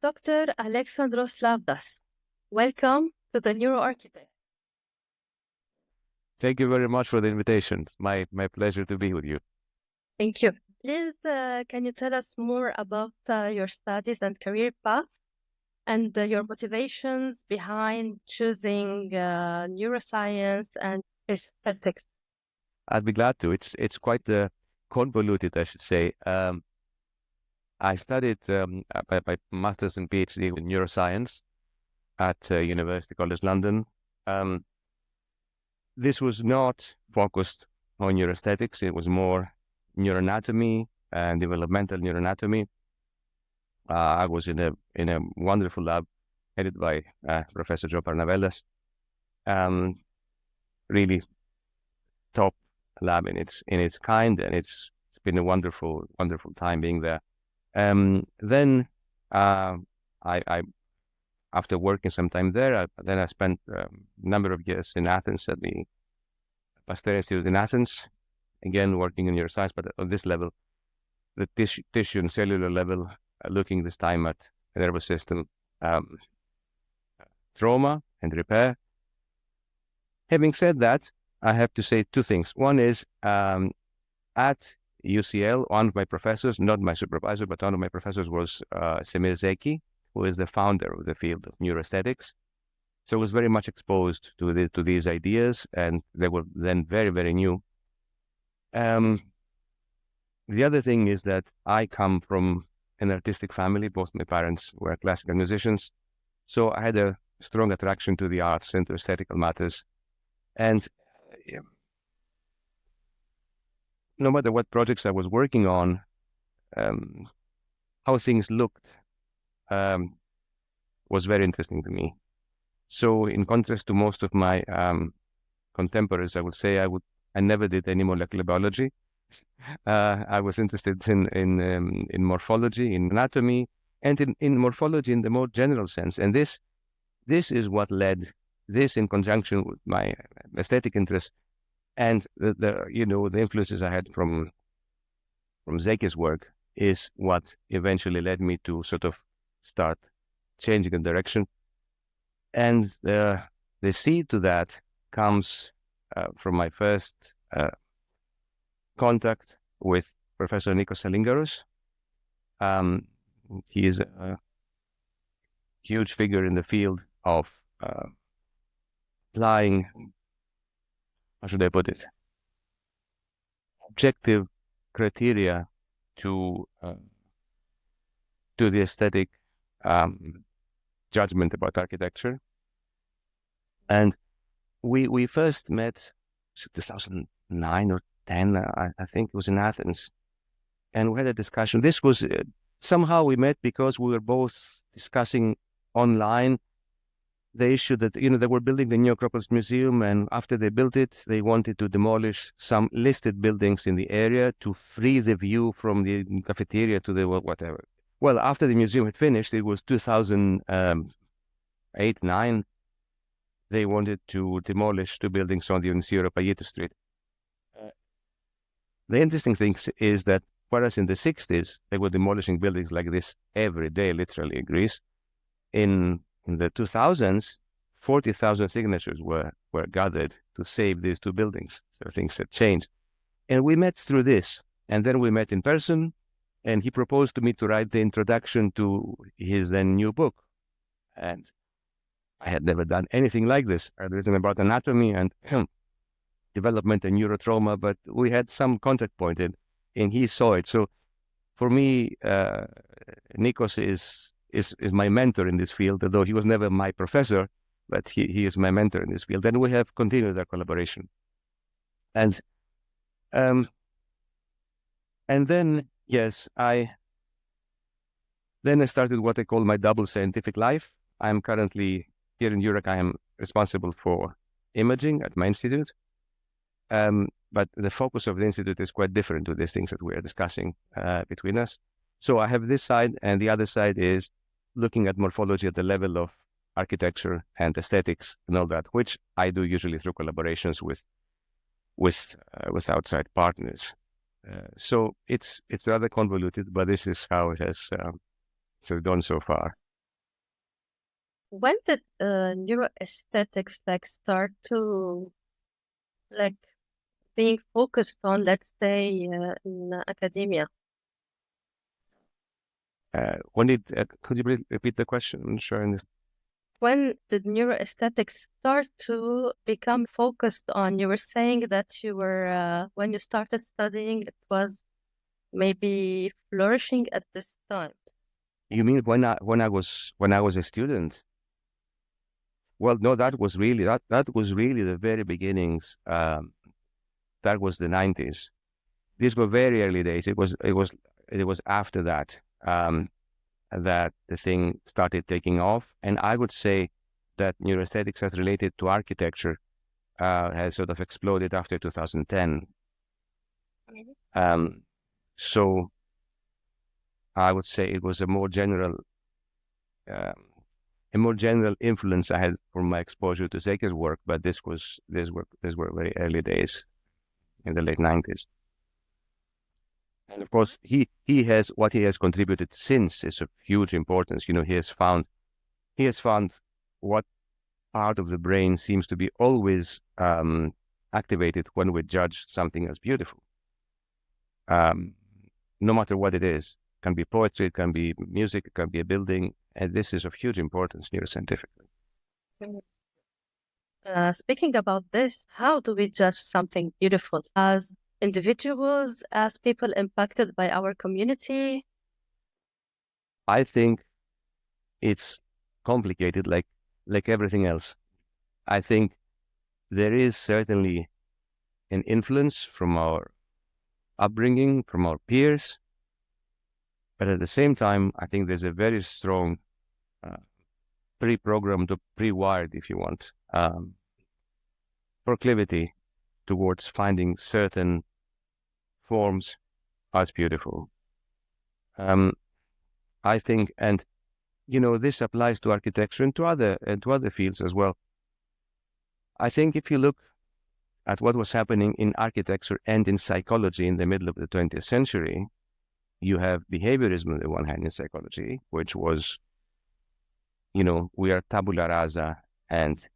Dr. Alexandros Lavdas. Welcome to the Neuroarchitect. Thank you very much for the invitation. It's my pleasure to be with you. Thank you. Please, can you tell us more about your studies and career path and your motivations behind choosing neuroscience and aesthetics? I'd be glad to. It's quite convoluted, I should say. I studied my master's and PhD in neuroscience at University College London. This was not focused on neuroaesthetics. It was more neuroanatomy and developmental neuroanatomy. I was in a wonderful lab headed by Professor Joe Parnavellas. Really top lab in its kind, and it's been a wonderful time being there. Then I after working some time there, I spent a number of years in Athens at the Pasteur Institute in Athens, again working in neuroscience, but on this level, the tissue and cellular level, looking this time at the nervous system trauma and repair. Having said that, I have to say two things. One is at UCL, one of my professors, not my supervisor, but one of my professors was Semir Zeki, who is the founder of the field of neuroaesthetics. So I was very much exposed to these ideas, and they were then very, very new. The other thing is that I come from an artistic family. Both my parents were classical musicians. So I had a strong attraction to the arts and to aesthetical matters. And no matter what projects I was working on, how things looked was very interesting to me. So in contrast to most of my contemporaries, I would say I never did any molecular biology. I was interested in morphology, in anatomy, and in morphology in the more general sense. And this is what led this, in conjunction with my aesthetic interests and the influences I had from Zeki's work, is what eventually led me to sort of start changing the direction. And the seed to that comes from my first contact with Professor Nikos Salingaros. He is a huge figure in the field of applying, how should I put it, objective criteria to the aesthetic judgment about architecture. And we first met 2009 or 10, I think it was in Athens. And we had a discussion. This was, somehow we met because we were both discussing online the issue that, they were building the New Acropolis Museum, and after they built it, they wanted to demolish some listed buildings in the area to free the view from the cafeteria to the whatever. Well, after the museum had finished, it was 2008, 9, they wanted to demolish two buildings on the Onisio Pagito Street. The interesting thing is that whereas in the 60s, they were demolishing buildings like this every day, literally, in Greece, in the 2000s, 40,000 signatures were gathered to save these two buildings. So things had changed. And we met through this. And then we met in person, and he proposed to me to write the introduction to his then new book. And I had never done anything like this. I'd written about anatomy and development and neurotrauma, but we had some contact point, and he saw it. So for me, Nikos is my mentor in this field, although he was never my professor, but he is my mentor in this field. And we have continued our collaboration. And then, yes, I started what I call my double scientific life. I'm currently here in Eurac. I am responsible for imaging at my institute. But the focus of the institute is quite different to these things that we are discussing between us. So I have this side, and the other side is looking at morphology at the level of architecture and aesthetics and all that, which I do usually through collaborations with outside partners. So it's rather convoluted, but this is how it has gone so far. When did neuroaesthetics start to like being focused on, let's say, in academia? Could you please repeat the question? I'm not sure. When did neuroaesthetics start to become focused on? You were saying that you were, when you started studying, it was maybe flourishing at this time. You mean when I was a student? Well, no, that was really the very beginnings. That was the 90s. These were very early days. It was after that that the thing started taking off, and I would say that neuroaesthetics as related to architecture has sort of exploded after 2010. So I would say it was a more general influence I had from my exposure to sacred work, but these were very early days in the late 90s. And of course, he has what he has contributed since is of huge importance. You know, he has found what part of the brain seems to be always activated when we judge something as beautiful. No matter what it is. It can be poetry, it can be music, it can be a building, and this is of huge importance neuroscientifically. Speaking about this, how do we judge something beautiful? As individuals, as people impacted by our community? I think it's complicated like everything else. I think there is certainly an influence from our upbringing, from our peers, but at the same time, I think there's a very strong pre-programmed or pre-wired, if you want, proclivity towards finding certain forms as beautiful. I think, and you know, this applies to architecture and to other fields as well. I think if you look at what was happening in architecture and in psychology in the middle of the 20th century, you have behaviorism on the one hand in psychology, which was, you know, we are tabula rasa and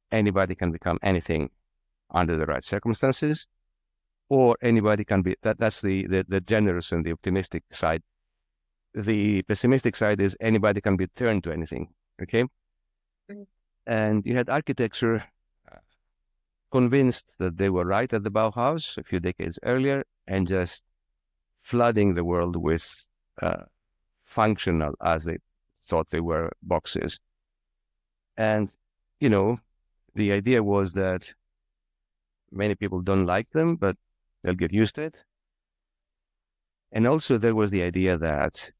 anybody can become anything under the right circumstances, or anybody can be, that's the generous and the optimistic side. The pessimistic side is anybody can be turned to anything, okay? And you had architecture convinced that they were right at the Bauhaus a few decades earlier and just flooding the world with functional, as they thought they were, boxes. And, you know, the idea was that many people don't like them, but they'll get used to it. And also there was the idea that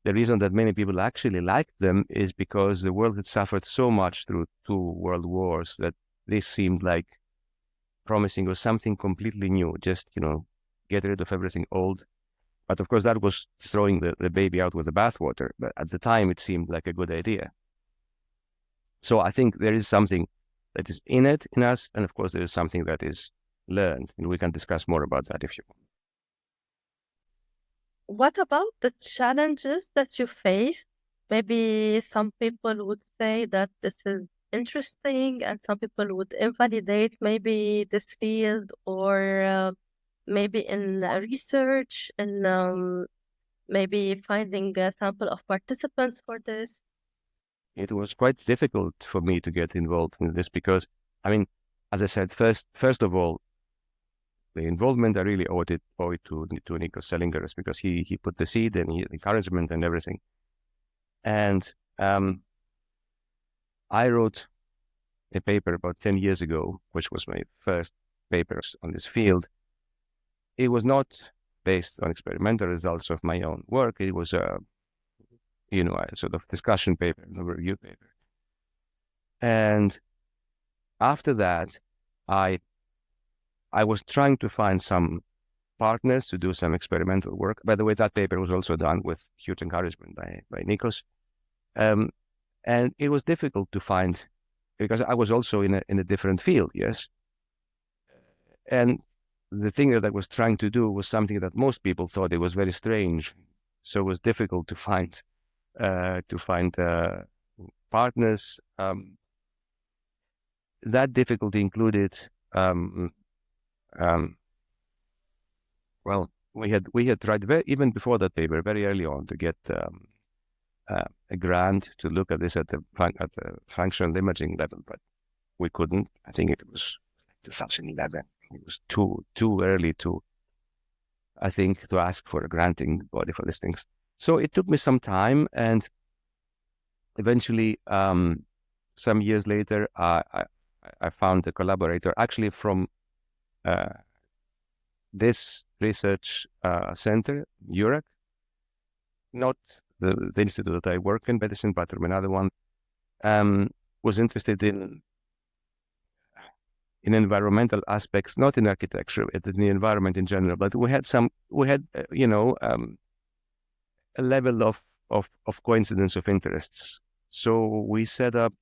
the reason that many people actually liked them is because the world had suffered so much through 2 world wars that this seemed like promising or something completely new, just, you know, get rid of everything old. But of course, that was throwing the baby out with the bathwater. But at the time, it seemed like a good idea. So I think there is something that is in us. And of course, there is something that is learned. And we can discuss more about that if you want. What about the challenges that you faced? Maybe some people would say that this is interesting and some people would invalidate maybe this field, or maybe in research and maybe finding a sample of participants for this. It was quite difficult for me to get involved in this because, I mean, as I said, first of all, the involvement I really owe it to Nikos Selingers because he put the seed and the encouragement and everything. And I wrote a paper about 10 years ago, which was my first paper on this field. It was not based on experimental results of my own work. It was a sort of discussion paper, a review paper. And after that, I was trying to find some partners to do some experimental work. By the way, that paper was also done with huge encouragement by Nikos. And it was difficult to find because I was also in a different field, yes. And the thing that I was trying to do was something that most people thought it was very strange. So it was difficult to find to find partners. That difficulty included, well, we had tried even before that paper, very early on, to get a grant to look at this at the functional imaging level, but we couldn't. I think it was 2011. It was too early to, I think, to ask for a granting body for these things. So it took me some time, and eventually, some years later, I found a collaborator, actually from this research center, Eurac, not the institute that I work in medicine, but from another one, was interested in environmental aspects, not in architecture, but in the environment in general. But we had a level of coincidence of interests. So we set up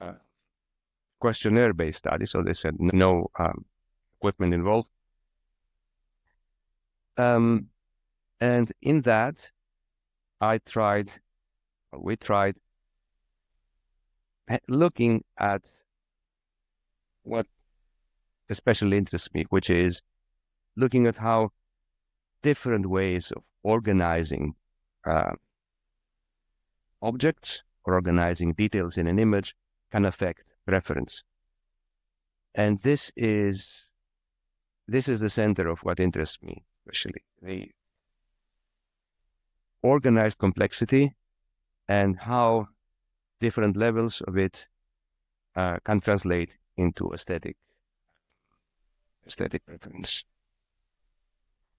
a questionnaire-based study. So they said no equipment involved. And in that, we tried looking at what especially interests me, which is looking at how different ways of organizing objects or organizing details in an image can affect reference. And this is the center of what interests me, especially the organized complexity and how different levels of it can translate into aesthetic reference.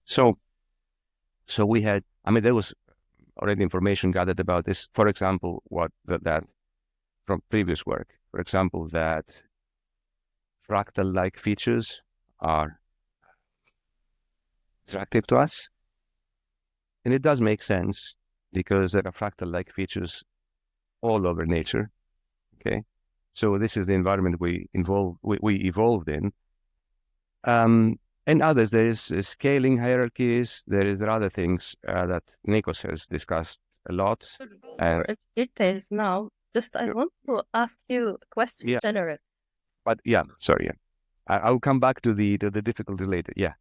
So we had, there was already information gathered about this. For example, that from previous work, for example, that fractal-like features are attractive to us. And it does make sense because there are fractal-like features all over nature. Okay, so this is the environment we evolved in. And others, there is scaling hierarchies. There are other things that Nikos has discussed a lot. Details now. I want to ask you a question, general. But sorry. I'll come back to the difficulties later. Yeah,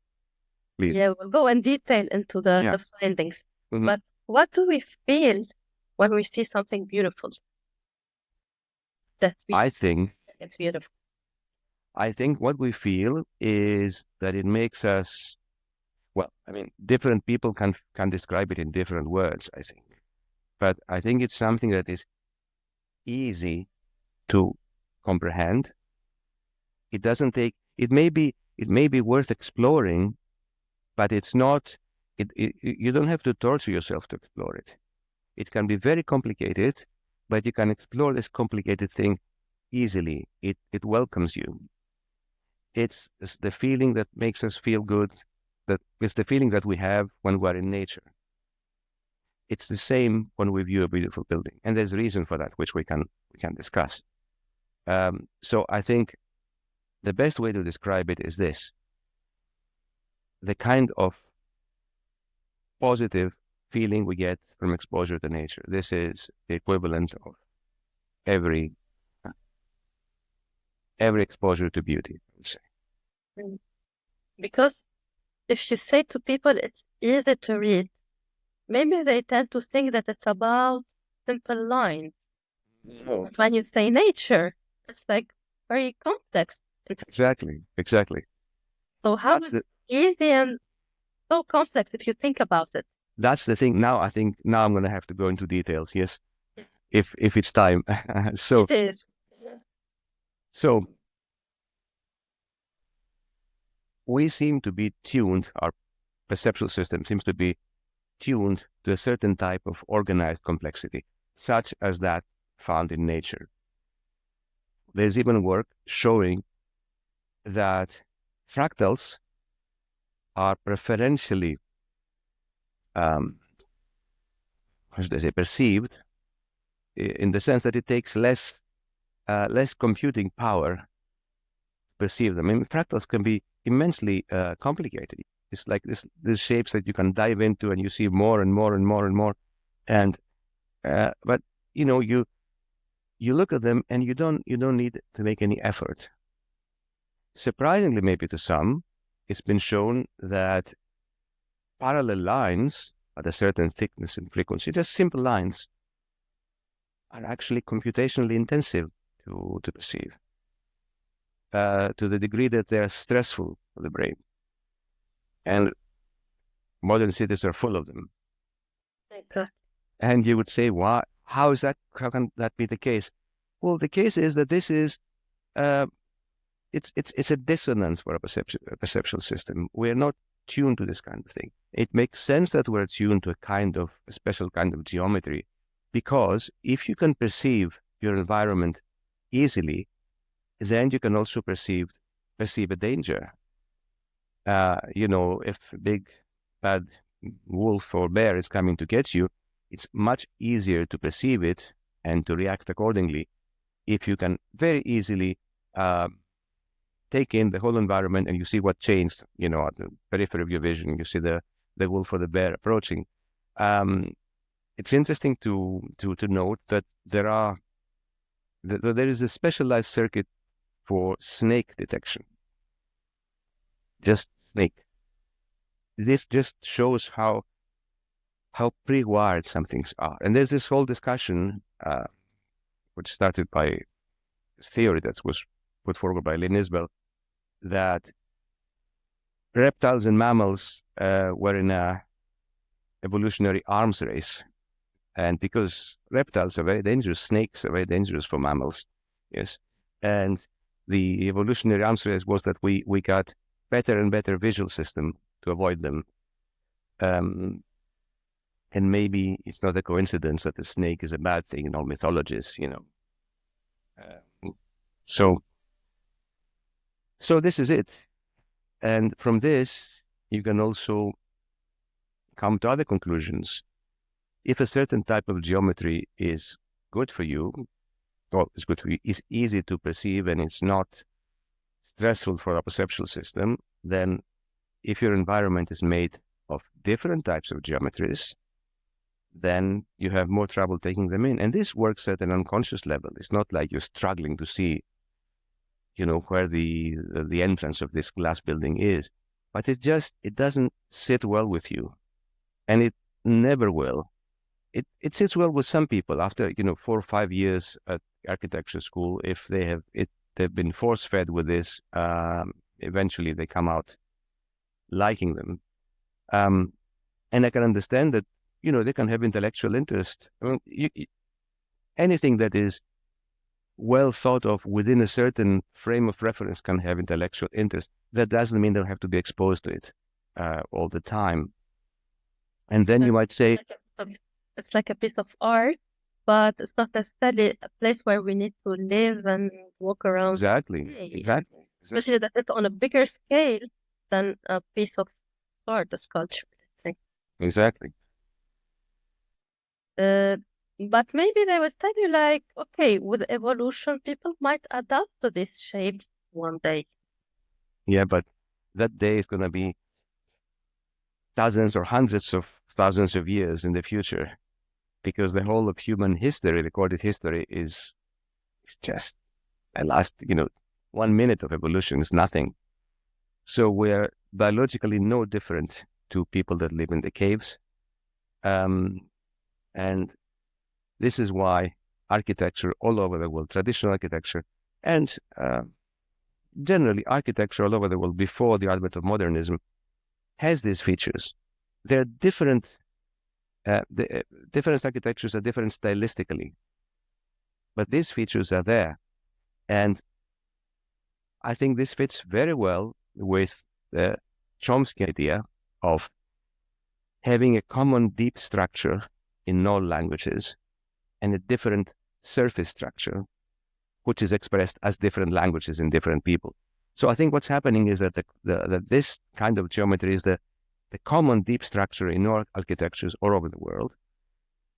please. Yeah, we'll go in detail into the findings. Mm-hmm. But what do we feel when we see something beautiful? I think it's beautiful. I think what we feel is that it makes us, different people can describe it in different words, I think. But I think it's something that is easy to comprehend. It doesn't take, it may be worth exploring, but it's not, you don't have to torture yourself to explore it. It can be very complicated, but you can explore this complicated thing easily. It welcomes you. It's the feeling that makes us feel good. That it's the feeling that we have when we're in nature. It's the same when we view a beautiful building, and there's a reason for that, which we can discuss. So I think the best way to describe it is this: the kind of positive feeling we get from exposure to nature. This is the equivalent of every exposure to beauty, I would say. Because if you say to people it's easy to read, maybe they tend to think that it's about simple lines. No. But when you say nature, it's like very complex. Exactly. So how is it easy and so complex if you think about it? That's the thing. Now I'm going to have to go into details. Yes, if it's time. So it is. So we seem to be tuned. Our perceptual system seems to be tuned to a certain type of organized complexity, such as that found in nature. There's even work showing that fractals are preferentially perceived in the sense that it takes less computing power to perceive them. Fractals can be immensely complicated. It's like these shapes that you can dive into and you see more and more and more and more. And But you look at them and you don't need to make any effort. Surprisingly, maybe to some, it's been shown that parallel lines at a certain thickness and frequency, just simple lines, are actually computationally intensive to perceive, to the degree that they are stressful for the brain. And modern cities are full of them. Okay. And you would say, why? How can that be the case? Well, the case is that this is it's a dissonance for a perceptual system. We're not tuned to this kind of thing. It makes sense that we're tuned to a special kind of geometry, because if you can perceive your environment easily, then you can also perceive a danger. If a big bad wolf or bear is coming to get you, it's much easier to perceive it and to react accordingly if you can very easily take in the whole environment and you see what changed, at the periphery of your vision. You see the wolf or the bear approaching. It's interesting to note that there is a specialized circuit for snake detection. Just snake. This just shows how pre-wired some things are. And there's this whole discussion, which started by a theory that was put forward by Lynn Isbell, that reptiles and mammals were in a evolutionary arms race. And because reptiles are very dangerous, snakes are very dangerous for mammals. Yes. And the evolutionary arms race was that we got better and better visual system to avoid them. And maybe it's not a coincidence that the snake is a bad thing in all mythologies, So this is it. And from this, you can also come to other conclusions. If a certain type of geometry is good for you, it's easy to perceive and it's not stressful for a perceptual system, then if your environment is made of different types of geometries, then you have more trouble taking them in. And this works at an unconscious level. It's not like you're struggling to see, where the entrance of this glass building is. But it doesn't sit well with you. And it never will. It sits well with some people after, 4 or 5 years at architecture school. If they've been force-fed with this, eventually they come out liking them. And I can understand that, they can have intellectual interest. I mean, anything that is well thought of within a certain frame of reference can have intellectual interest. That doesn't mean they have to be exposed to it all the time. And then you might say, it's like a piece of art, but it's not necessarily a place where we need to live and walk around. Exactly. Especially that it's on a bigger scale than a piece of art, a sculpture. Exactly. But maybe they would tell you, like, okay, with evolution, people might adapt to these shapes one day. Yeah, but that day is going to be dozens or hundreds of thousands of years in the future, because the whole of human history, recorded history, is just a last, 1 minute of evolution is nothing. So we're biologically no different to people that live in the caves. And this is why architecture all over the world, traditional architecture, and generally architecture all over the world before the advent of modernism, has these features. They're different. The different architectures are different stylistically, but these features are there. And I think this fits very well with the Chomsky idea of having a common deep structure in all languages and a different surface structure, which is expressed as different languages in different people. So I think what's happening is that this kind of geometry is the common deep structure in all architectures all over the world,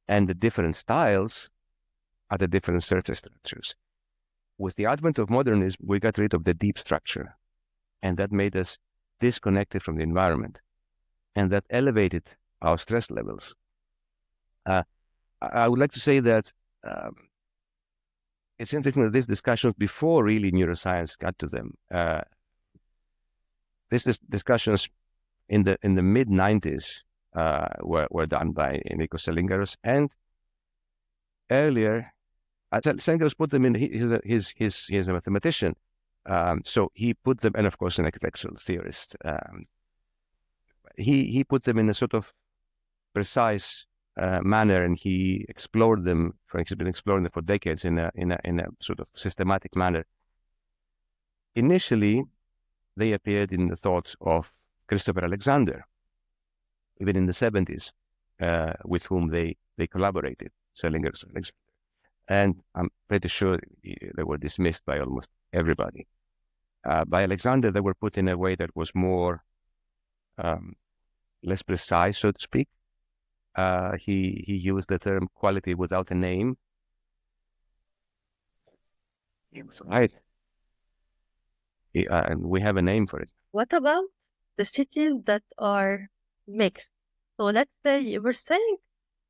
and the different styles are the different surface structures. With the advent of modernism, we got rid of the deep structure, and that made us disconnected from the environment, and that elevated our stress levels. I would like to say that it's interesting that these discussions before really neuroscience got to them. These discussions in the mid 90s were done by Nico Salingaros, and earlier, Salingaros put them in. He's a mathematician, so he put them, and of course an intellectual theorist. He put them in a sort of precise manner, and he explored them. Frank's been exploring them for decades in a sort of systematic manner. Initially, they appeared in the thoughts of Christopher Alexander, even in the 70s, with whom they collaborated, Salingaros and Alexander. And I'm pretty sure they were dismissed by almost everybody. By Alexander, they were put in a way that was more less precise, so to speak. He used the term quality without a name. He was right. And we have a name for it. What about the cities that are mixed? So let's say you were saying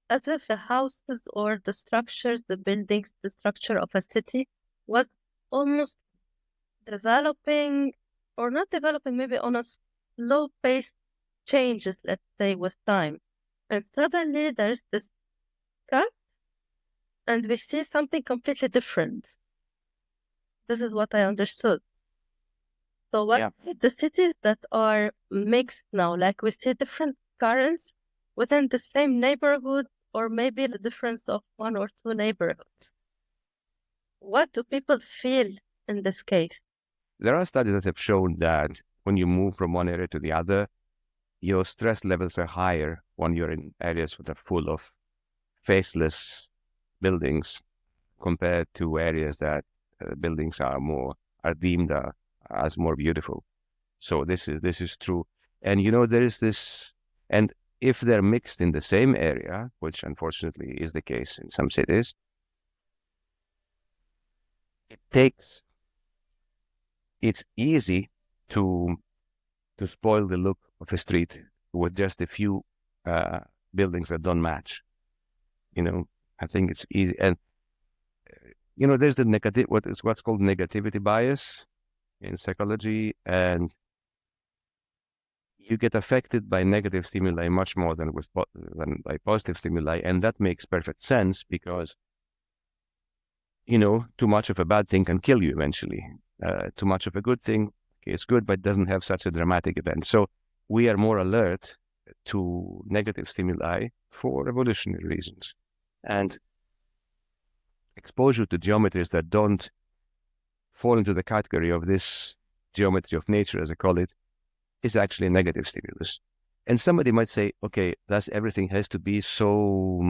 as if the houses or the structures, the buildings, the structure of a city was almost developing or not developing, maybe on a slow pace changes, let's say, with time. And suddenly there's this cut and we see something completely different. This is what I understood. So what the cities that are mixed now, like we see different currents within the same neighborhood, or maybe the difference of one or two neighborhoods. What do people feel in this case? There are studies that have shown that when you move from one area to the other, your stress levels are higher when you're in areas that are full of faceless buildings compared to areas that buildings are deemed as more beautiful. So this is true. And there is this, and if they're mixed in the same area, which unfortunately is the case in some cities, it's easy to spoil the look of a street with just a few buildings that don't match. I think it's easy. And there's the negative, what's called negativity bias in psychology, and you get affected by negative stimuli much more than by positive stimuli, and that makes perfect sense because too much of a bad thing can kill you eventually. Too much of a good thing is good, but doesn't have such a dramatic event. So we are more alert to negative stimuli for evolutionary reasons, and exposure to geometries that don't fall into the category of this geometry of nature, as I call it, is actually a negative stimulus. And somebody might say, okay, thus everything has to be so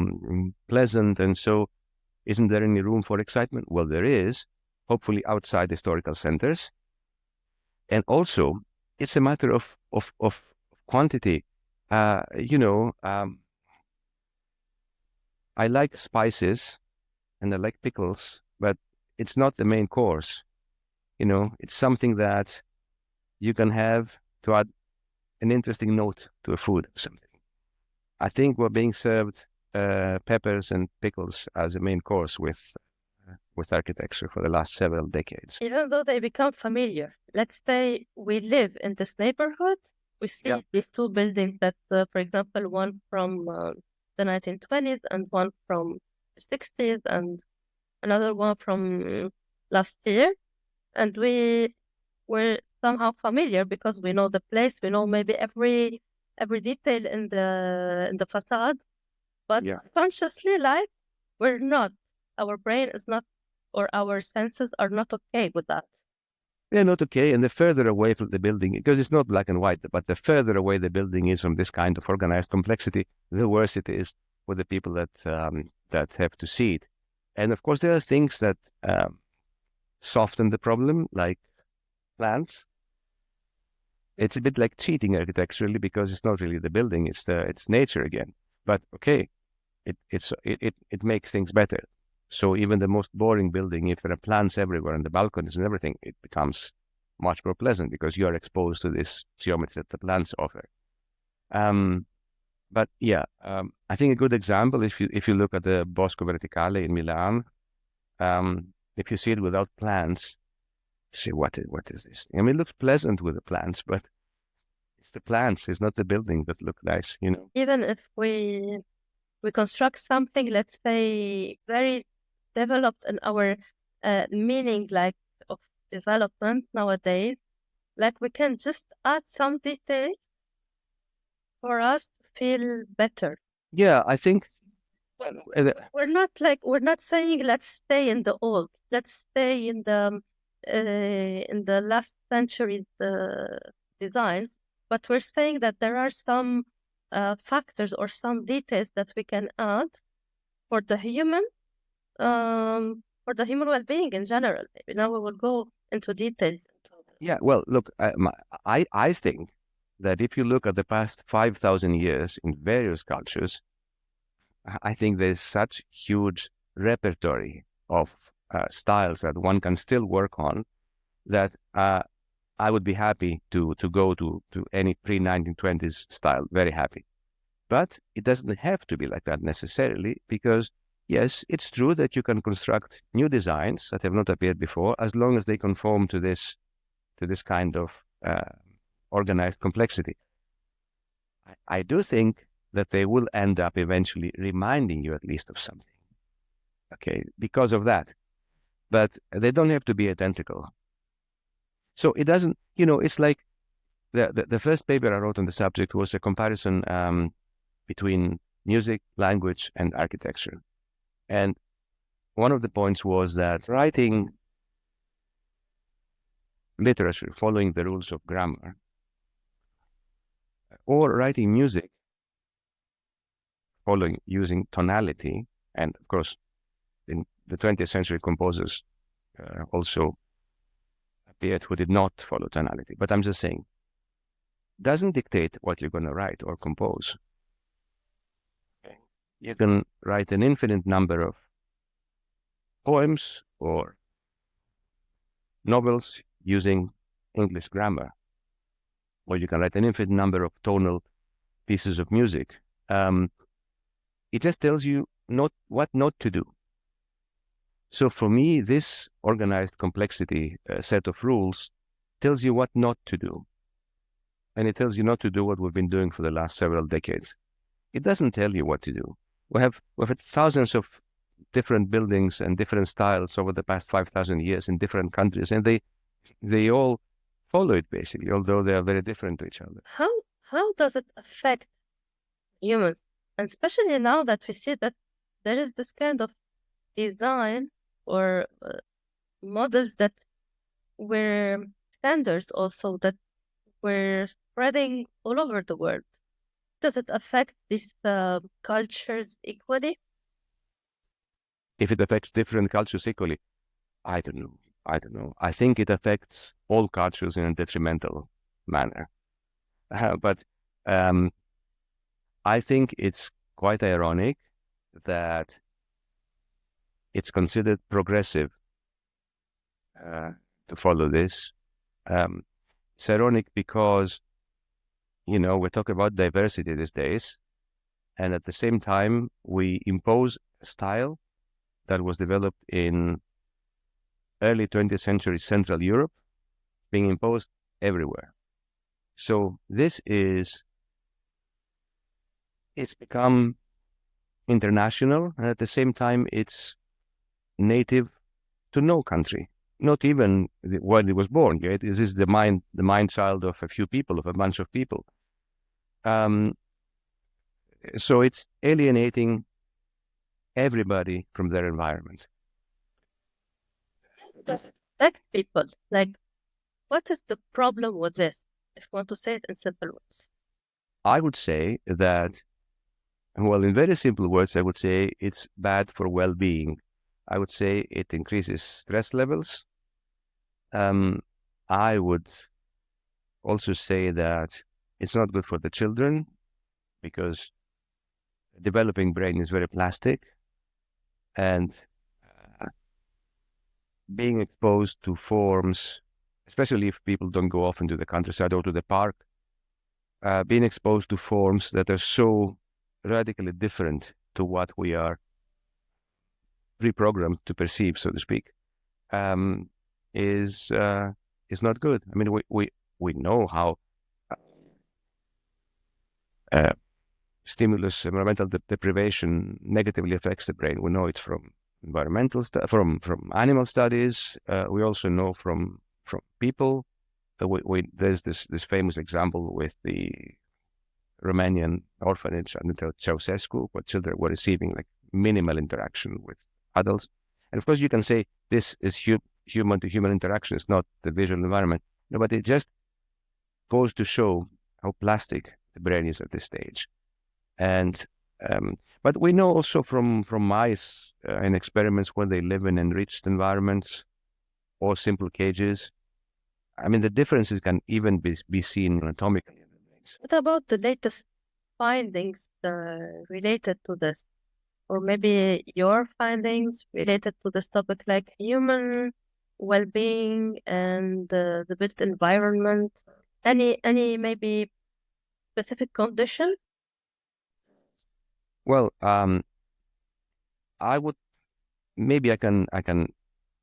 pleasant, and so isn't there any room for excitement? Well, there is, hopefully outside historical centers. And also, it's a matter of quantity. I like spices and I like pickles, but it's not the main course. It's something that you can have to add an interesting note to a food or something. I think we're being served peppers and pickles as a main course with architecture for the last several decades. Even though they become familiar. Let's say we live in this neighborhood, we see these two buildings that, for example, one from the 1920s and one from the 60s and another one from last year. And we were somehow familiar because we know the place, we know maybe every detail in the facade, but consciously, like, we're not. Our brain is not, or our senses are not okay with that. They're not okay, and the further away from the building, because it's not black and white, but the further away the building is from this kind of organized complexity, the worse it is for the people that have to see it. And of course, there are things that soften the problem, like plants. It's a bit like cheating architecturally because it's not really the building; it's nature again. But okay, it makes things better. So even the most boring building, if there are plants everywhere and the balconies and everything, it becomes much more pleasant because you are exposed to this geometry that the plants offer. But yeah, I think a good example is if you look at the Bosco Verticale in Milan, if you see it without plants, you say, what is this thing? I mean, it looks pleasant with the plants, but it's the plants, it's not the building that look nice, you know. Even if we construct something, let's say, very developed in our meaning, like of development nowadays, like we can just add some details for us to feel better. Yeah, I think we're not saying let's stay in the old, let's stay in the last century's designs, but we're saying that there are some factors or some details that we can add for the human well-being in general. Maybe now we will go into details. Yeah, well, look, I think that if you look at the past 5,000 years in various cultures, I think there's such huge repertory of styles that one can still work on that I would be happy to go to any pre-1920s style, very happy. But it doesn't have to be like that necessarily, because yes, it's true that you can construct new designs that have not appeared before, as long as they conform to this kind of organized complexity. I do think that they will end up eventually reminding you at least of something, okay, because of that. But they don't have to be identical. So it doesn't, it's like the first paper I wrote on the subject was a comparison between music, language, and architecture. And one of the points was that writing literature following the rules of grammar, or writing music using tonality, and of course in the 20th century composers also appeared who did not follow tonality, but I'm just saying, doesn't dictate what you're going to write or compose. Okay. You can write an infinite number of poems or novels using English grammar, or you can write an infinite number of tonal pieces of music. It just tells you what not to do. So for me, this organized complexity set of rules tells you what not to do. And it tells you not to do what we've been doing for the last several decades. It doesn't tell you what to do. We've had thousands of different buildings and different styles over the past 5,000 years in different countries, and they all follow it basically, although they are very different to each other. How does it affect humans? And especially now that we see that there is this kind of design or models that were standards also that were spreading all over the world. Does it affect these cultures equally? If it affects different cultures equally, I don't know. I think it affects all cultures in a detrimental manner. But I think it's quite ironic that it's considered progressive to follow this. It's ironic because, we're talking about diversity these days, and at the same time, we impose a style that was developed in early 20th century Central Europe, being imposed everywhere. So it's become international, and at the same time, it's native to no country, not even where it was born. Yeah? This is the mind child of a few people, of a bunch of people. So it's alienating everybody from their environment. Does it affect people? Like, what is the problem with this? If you want to say it in simple words. I would say that, well, in very simple words, I would say it's bad for well-being. I would say it increases stress levels. I would also say that it's not good for the children because the developing brain is very plastic, and being exposed to forms, especially if people don't go off into the countryside or to the park, being exposed to forms that are so radically different to what we are pre-programmed to perceive, so to speak, is not good. I mean, we know how stimulus, environmental deprivation negatively affects the brain. We know it from environmental from animal studies. We also know from people. There's this famous example with the Romanian orphanage under Ceausescu, where children were receiving like minimal interaction with adults. And of course, you can say this is human to human interaction. It's not the visual environment. No, but it just goes to show how plastic the brain is at this stage. And but we know also from mice in experiments when they live in enriched environments or simple cages. I mean, the differences can even be seen anatomically. What about the latest findings related to this? Or maybe your findings related to this topic, like human well-being and the built environment? Any maybe specific condition? Well, I would maybe I can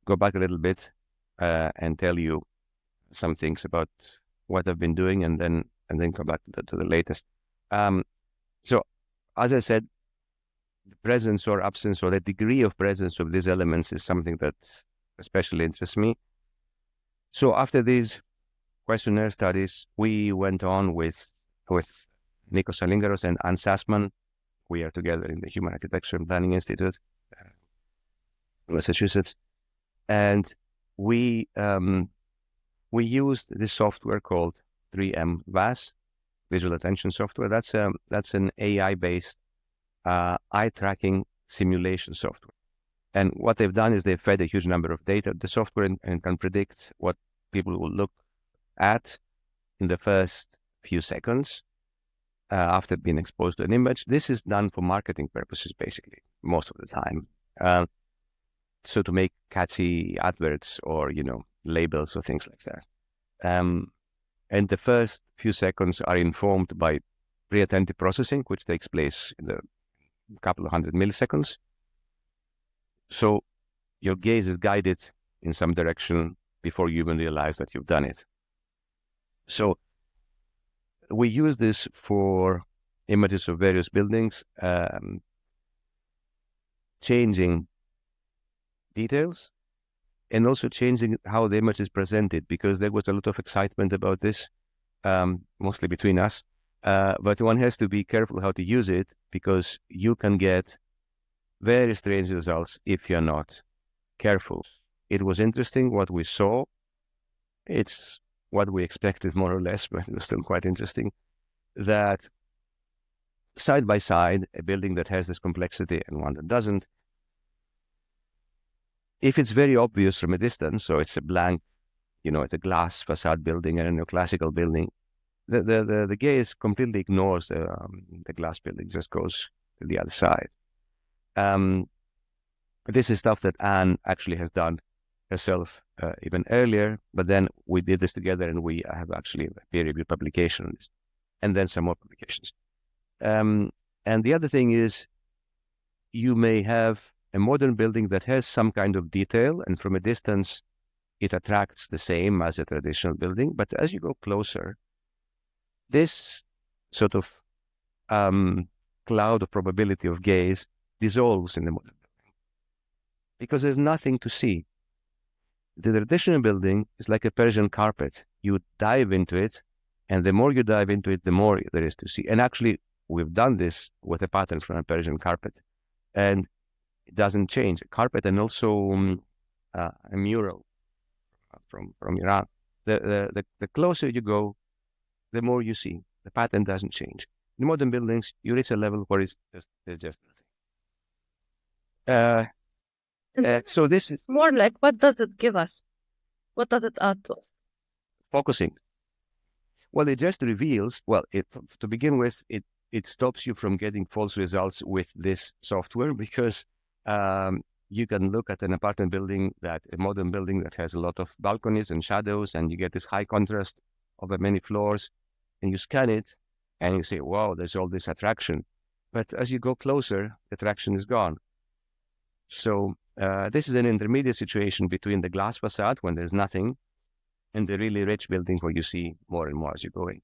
go back a little bit and tell you some things about what I've been doing, and then come back to the latest. So, as I said, the presence or absence or the degree of presence of these elements is something that especially interests me. So, after these questionnaire studies, we went on with Nico Salingaros and Anne Sassman. We are together in the Human Architecture and Planning Institute, Massachusetts, and we used this software called 3M VAS, Visual Attention Software. That's an AI-based eye tracking simulation software. And what they've done is they've fed a huge number of data to the software and can predict what people will look at in the first few seconds after being exposed to an image. This is done for marketing purposes, basically, most of the time. So to make catchy adverts or, labels or things like that. And the first few seconds are informed by pre-attentive processing, which takes place in a couple of 100 milliseconds. So your gaze is guided in some direction before you even realize that you've done it. So we use this for images of various buildings, changing details and also changing how the image is presented, because there was a lot of excitement about this, mostly between us. But one has to be careful how to use it, because you can get very strange results if you're not careful. It was interesting what we saw. It's what we expected more or less, but it was still quite interesting that side by side, a building that has this complexity and one that doesn't, if it's very obvious from a distance, so it's a blank, it's a glass facade building and a neoclassical building, the gaze completely ignores the glass building, just goes to the other side. This is stuff that Anne actually has done herself even earlier, but then we did this together and we have actually a peer-reviewed publication on this, and then some more publications. And the other thing is, you may have a modern building that has some kind of detail, and from a distance, it attracts the same as a traditional building. But as you go closer, this sort of cloud of probability of gaze dissolves in the modern building, because there's nothing to see. The traditional building is like a Persian carpet. You dive into it, and the more you dive into it, the more there is to see. And actually, we've done this with a pattern from a Persian carpet, and it doesn't change. A carpet and also a mural from Iran. The closer you go, the more you see. The pattern doesn't change. In modern buildings, you reach a level where there's just nothing. So this is more like, what does it give us? What does it add to us? Focusing. Well, it just reveals, to begin with, it stops you from getting false results with this software, because you can look at an apartment building, a modern building that has a lot of balconies and shadows, and you get this high contrast over many floors, and you scan it, and you say, wow, there's all this attraction. But as you go closer, the attraction is gone. So this is an intermediate situation between the glass facade when there's nothing and the really rich buildings where you see more and more as you go in.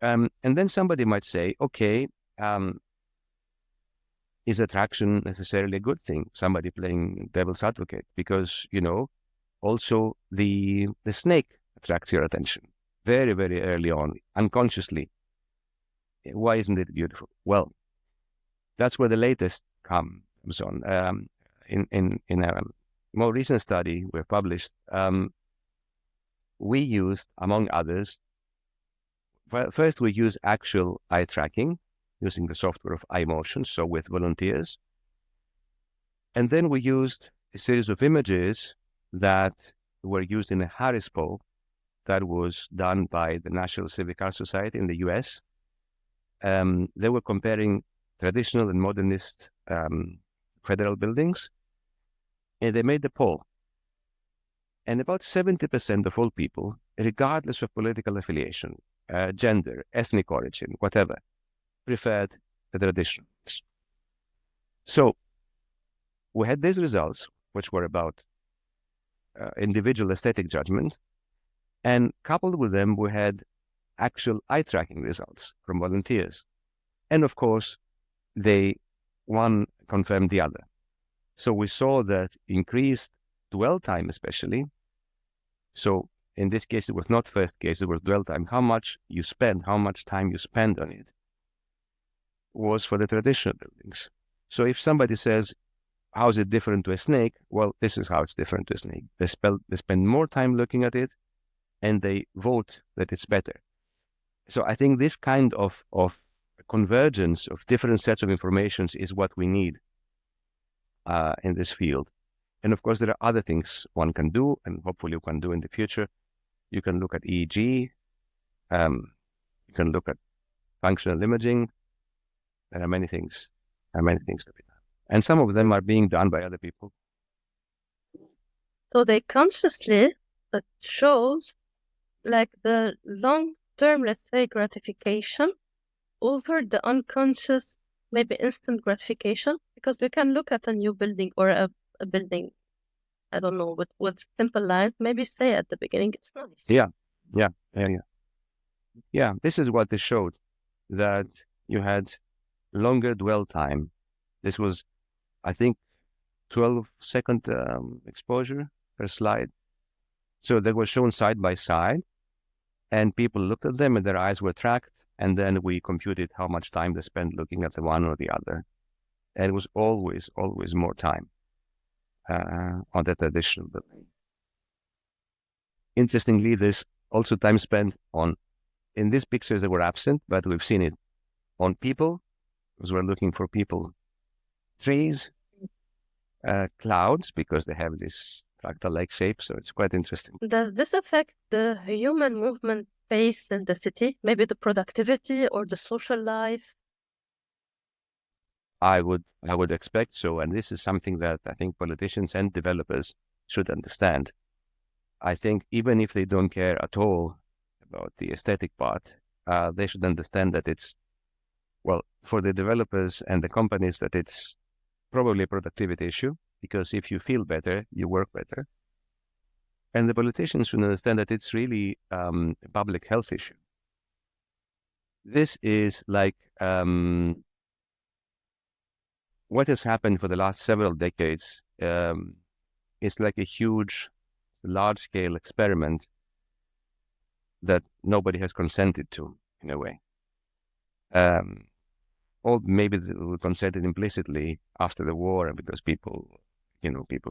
And then somebody might say, okay, is attraction necessarily a good thing? Somebody playing devil's advocate, because, also the snake attracts your attention very, very early on, unconsciously. Why isn't it beautiful? Well, that's where the latest comes on. In a more recent study we published, we used, among others, first we used actual eye tracking using the software of iMotion, so with volunteers. And then we used a series of images that were used in a Harris poll that was done by the National Civic Arts Society in the US. They were comparing traditional and modernist federal buildings, and they made the poll. And about 70% of all people, regardless of political affiliation, gender, ethnic origin, whatever, preferred the traditionals. So we had these results, which were about individual aesthetic judgment, and coupled with them, we had actual eye tracking results from volunteers. And of course, one confirmed the other. So we saw that increased dwell time, especially. So in this case, it was not first case, it was dwell time. How much time you spend on it was for the traditional buildings. So if somebody says, how is it different to a snake? Well, this is how it's different to a snake. They spend more time looking at it, and they vote that it's better. So I think this kind of convergence of different sets of informations is what we need in this field. And of course, there are other things one can do, and hopefully you can do in the future. You can look at EEG. You can look at functional imaging. There are many things to be done. And some of them are being done by other people. So they consciously, that shows like the long-term, let's say, gratification over the unconscious, maybe instant gratification, because we can look at a new building or a building, I don't know, with simple lines, maybe say at the beginning, it's nice. Yeah. This is what they showed, that you had longer dwell time. This was, I think, 12-second exposure per slide. So they were shown side by side, and people looked at them and their eyes were tracked, and then we computed how much time they spent looking at the one or the other. And it was always more time on the traditional building. Interestingly, there's also time spent in these pictures that were absent, but we've seen it on people, because we're looking for people, trees, clouds, because they have this fractal-like shape, so it's quite interesting. Does this affect the human movement pace in the city? Maybe the productivity or the social life? I would expect so, and this is something that I think politicians and developers should understand. I think even if they don't care at all about the aesthetic part, they should understand that it's, well, for the developers and the companies, that it's probably a productivity issue, because if you feel better, you work better. And the politicians should understand that it's really a public health issue. This is like what has happened for the last several decades. It's like a huge, large-scale experiment that nobody has consented to, in a way. Or maybe we consented implicitly after the war, because people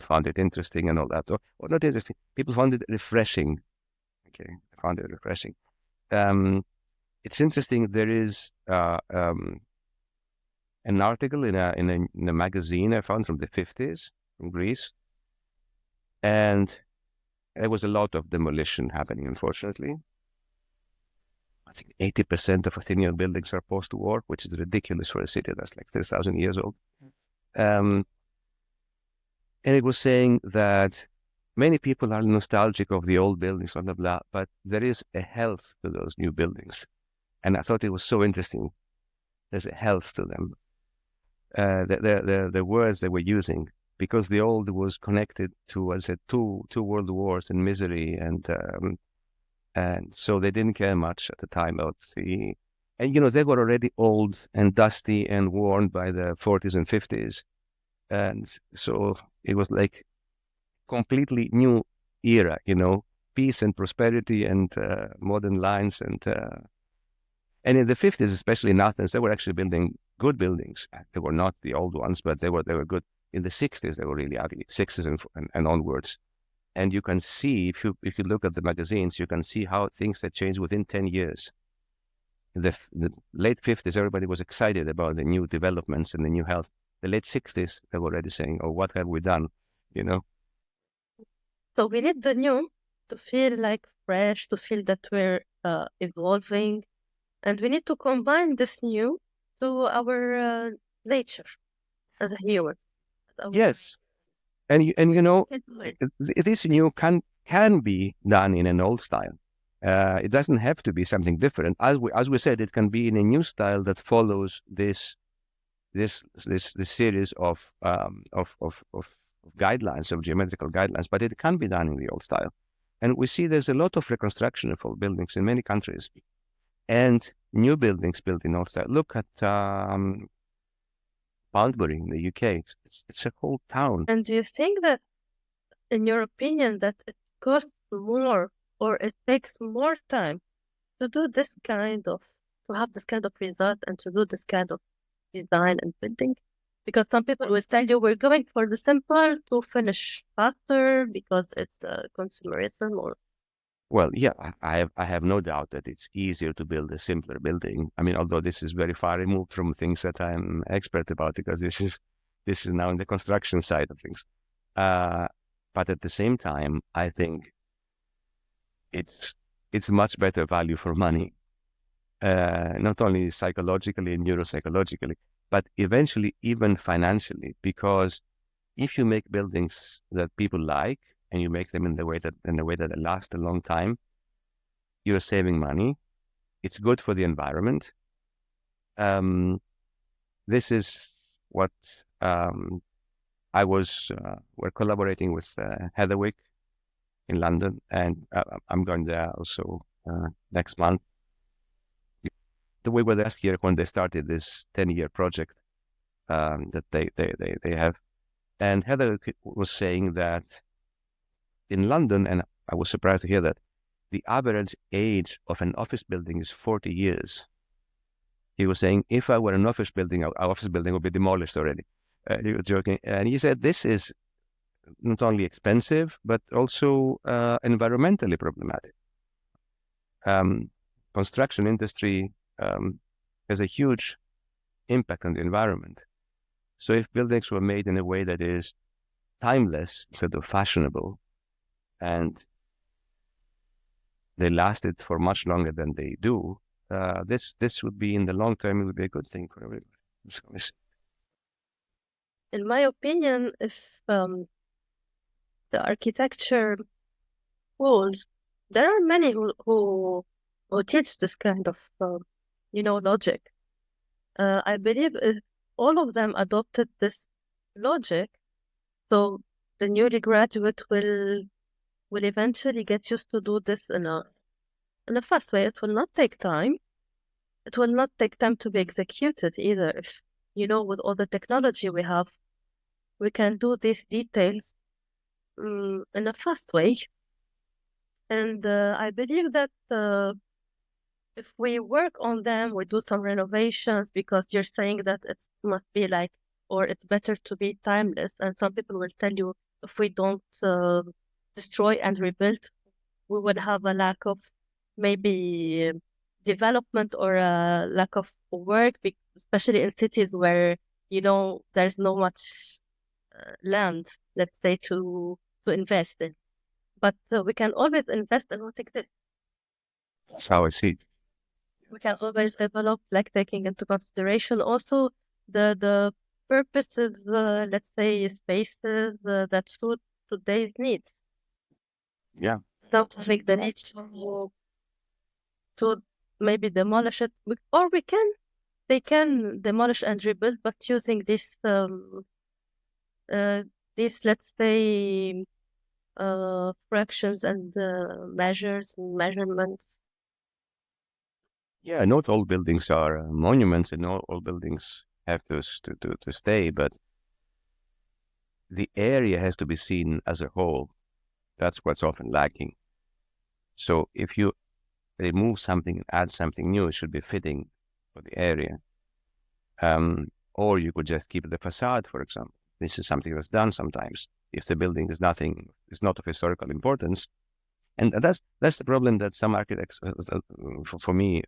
found it interesting and all that, or not interesting. People found it refreshing. Okay, I found it refreshing. It's interesting. There is an article in a magazine I found from the 50s from Greece, and there was a lot of demolition happening, unfortunately. I think 80% of Athenian buildings are post-war, which is ridiculous for a city that's like 3,000 years old. And it was saying that many people are nostalgic of the old buildings, blah, blah, blah, but there is a health to those new buildings. And I thought it was so interesting. There's a health to them. the words they were using, because the old was connected to, as I said, two world wars and misery, and so they didn't care much at the time about the, and they were already old and dusty and worn by the 40s and 50s, and so it was like completely new era, peace and prosperity and modern lines, and in the 50s, especially in Athens, they were actually building good buildings. They were not the old ones, but they were good. In the 60s, they were really ugly, 60s and onwards. And you can see, if you look at the magazines, you can see how things had changed within 10 years. In the late 50s, everybody was excited about the new developments and the new health. The late 60s, they were already saying, oh, what have we done? So we need the new to feel like fresh, to feel that we're evolving. And we need to combine this new to our nature as a human. Yes. And this new can be done in an old style. It doesn't have to be something different. As we said, it can be in a new style that follows this series of guidelines, of geometrical guidelines, but it can be done in the old style. And we see there's a lot of reconstruction of old buildings in many countries, and new buildings built in old style. Look at Poundbury in the UK. It's a whole town. And do you think that, in your opinion, that it costs more or it takes more time to do to have this kind of result and to do this kind of design and building? Because some people will tell you we're going for the simple to finish faster because it's the consumerism or... Well, yeah, I have no doubt that it's easier to build a simpler building. I mean, although this is very far removed from things that I'm expert about, because this is now in the construction side of things. But at the same time, I think it's much better value for money, not only psychologically and neuropsychologically, but eventually even financially, because if you make buildings that people like, and you make them in a way that they last a long time, you're saving money. It's good for the environment. This is what we're collaborating with Heatherwick in London, and I'm going there also next month. We were there last year when they started this 10-year project that they have, and Heather was saying that in London, and I was surprised to hear that, the average age of an office building is 40 years. He was saying, if I were an office building, our office building would be demolished already. He was joking. And he said, this is not only expensive, but also environmentally problematic. Construction industry has a huge impact on the environment. So if buildings were made in a way that is timeless instead of fashionable, and they lasted for much longer than they do, this would be, in the long term, it would be a good thing for everybody. In my opinion, if the architecture schools, there are many who teach this kind of logic. I believe if all of them adopted this logic, so the newly graduate will eventually get used to do this in a fast way. It will not take time. It will not take time to be executed either. If, with all the technology we have, we can do these details in a fast way. And I believe that if we work on them, we do some renovations, because you're saying that it must be like, or it's better to be timeless. And some people will tell you, if we don't destroy and rebuild, we would have a lack of maybe development or a lack of work, especially in cities where, there's no much land, let's say, to invest in. But we can always invest in what exists. That's how I see it. We can always develop, like taking into consideration also the purposive, let's say, spaces that suit today's needs. Yeah. Without having the need to maybe demolish it, or we can they can demolish and rebuild, but using this, let's say, fractions and measurements. Yeah, not all buildings are monuments, and not all buildings have to stay, but the area has to be seen as a whole. That's what's often lacking. So if you remove something and add something new, it should be fitting for the area. Or you could just keep the facade, for example. This is something that's done sometimes. If the building is not of historical importance, and that's the problem that some architects, for me,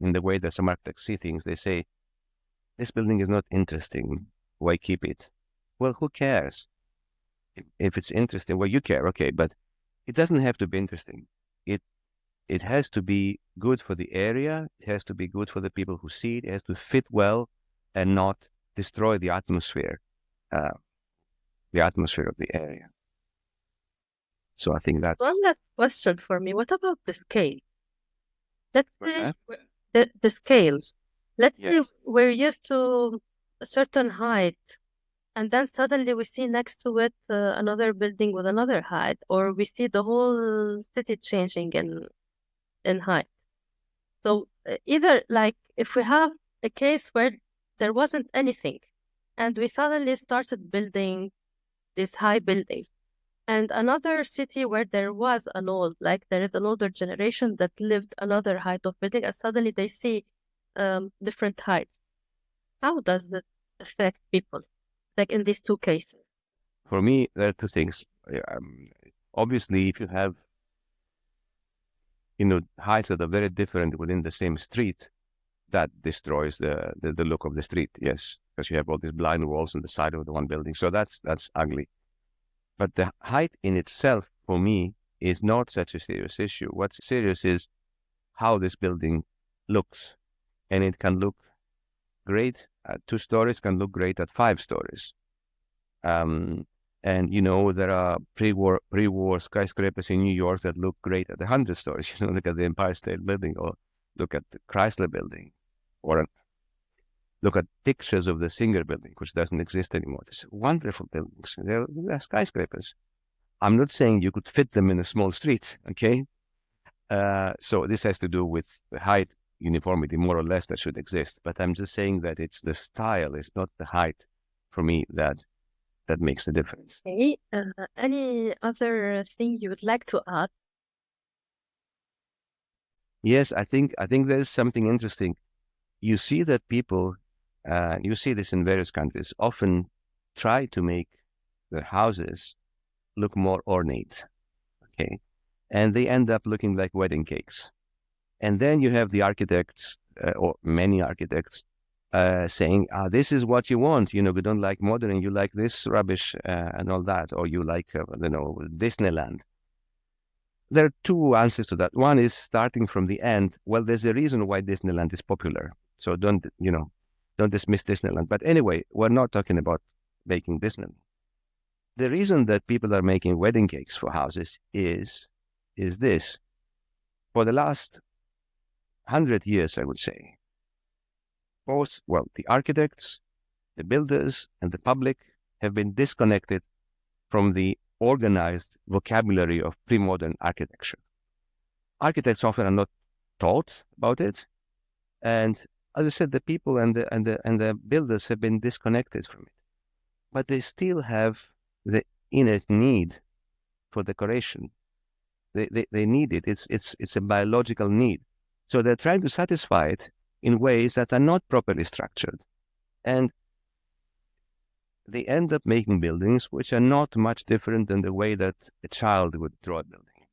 in the way that some architects see things, they say, this building is not interesting. Why keep it? Well, who cares? If it's interesting, well, you care, okay, but it doesn't have to be interesting. It has to be good for the area. It has to be good for the people who see it. It has to fit well and not destroy the atmosphere of the area. So I think that... One last question for me. What about the scale? Let's say the scales. Let's say we're used to a certain height, and then suddenly we see next to it another building with another height, or we see the whole city changing in height. So either like if we have a case where there wasn't anything, and we suddenly started building these high buildings, and another city where there was there is an older generation that lived another height of building, and suddenly they see different heights. How does it affect people, like in these two cases? For me, there are two things. Obviously, if you have heights that are very different within the same street, that destroys the look of the street. Yes, because you have all these blind walls on the side of the one building. So that's ugly. But the height in itself, for me, is not such a serious issue. What's serious is how this building looks. And it can look great at 2 stories, can look great at 5 stories. And, there are pre-war skyscrapers in New York that look great at 100 stories. Look at the Empire State Building, or look at the Chrysler Building, or look at pictures of the Singer Building, which doesn't exist anymore. These wonderful buildings. They're skyscrapers. I'm not saying you could fit them in a small street, okay? So this has to do with the height uniformity, more or less, that should exist. But I'm just saying that it's the style, it's not the height, for me, that makes the difference. Okay. Any other thing you would like to add? Yes, I think there's something interesting. You see that people, you see this in various countries, often try to make their houses look more ornate, okay? And they end up looking like wedding cakes. And then you have the architects, or many architects, saying, this is what you want. We don't like modern, you like this rubbish and all that, or you like, Disneyland. There are two answers to that. One is starting from the end. Well, there's a reason why Disneyland is popular. So don't dismiss Disneyland. But anyway, we're not talking about making Disneyland. The reason that people are making wedding cakes for houses is this. For the last 100 years, I would say, the architects, the builders, and the public have been disconnected from the organized vocabulary of pre-modern architecture. Architects often are not taught about it, and as I said, the people and the builders have been disconnected from it. But they still have the innate need for decoration. They need it. It's a biological need. So they're trying to satisfy it in ways that are not properly structured. And they end up making buildings which are not much different than the way that a child would draw a building.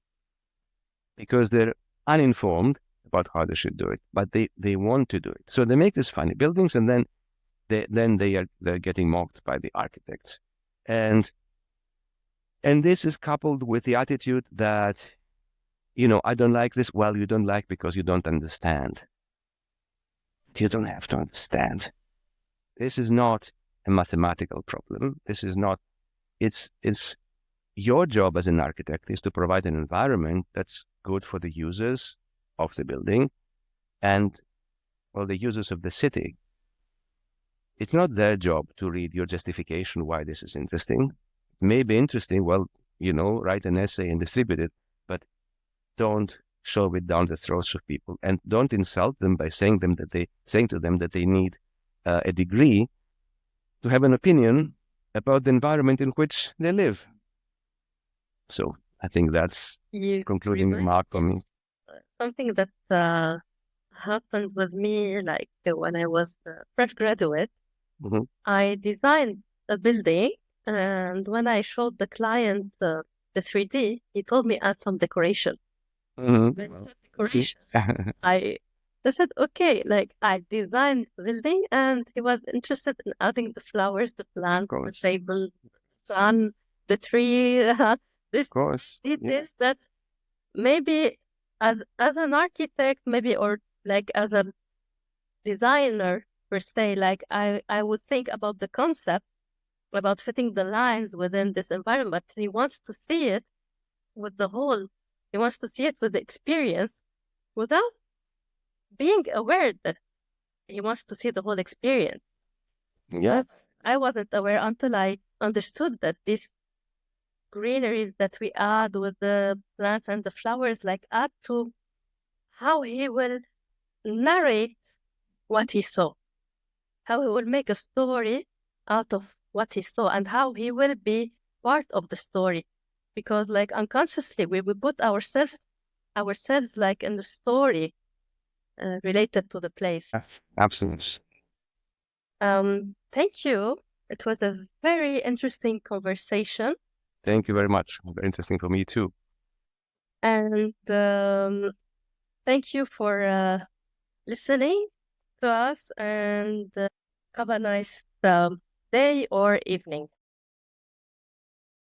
Because they're uninformed about how they should do it, but they want to do it. So they make these funny buildings, and then they're getting mocked by the architects. And this is coupled with the attitude that, I don't like this. Well, you don't like because you don't understand. You don't have to understand. This is not a mathematical problem. This is not, it's your job as an architect is to provide an environment that's good for the users of the building, and or the users of the city, it's not their job to read your justification why this is interesting. It may be interesting, well, write an essay and distribute it, but don't shove it down the throats of people, and don't insult them by saying to them that they need a degree to have an opinion about the environment in which they live. So I think that's concluding remark for me. Something that happened with me, like when I was a fresh graduate, Mm-hmm. I designed a building, and when I showed the client the 3D, he told me add some decoration. Mm-hmm. Decoration. I said, okay, like I designed the building, and he was interested in adding the flowers, the plants, the table, the sun, the tree. This, of course. This, that maybe as an architect, maybe, or like as a designer per se, like I would think about the concept, about fitting the lines within this environment. He wants to see it with the whole. He wants to see it with the experience, without being aware that he wants to see the whole experience. Yeah, I wasn't aware until I understood that these greeneries that we add with the plants and the flowers, like, add to how he will narrate what he saw, how he will make a story out of what he saw, and how he will be part of the story. Because, like, unconsciously, we put ourselves like in the story related to the place. absolutely. Thank you. It was a very interesting conversation. Thank you very much. Very interesting for me too. And thank you for listening to us, and have a nice day or evening.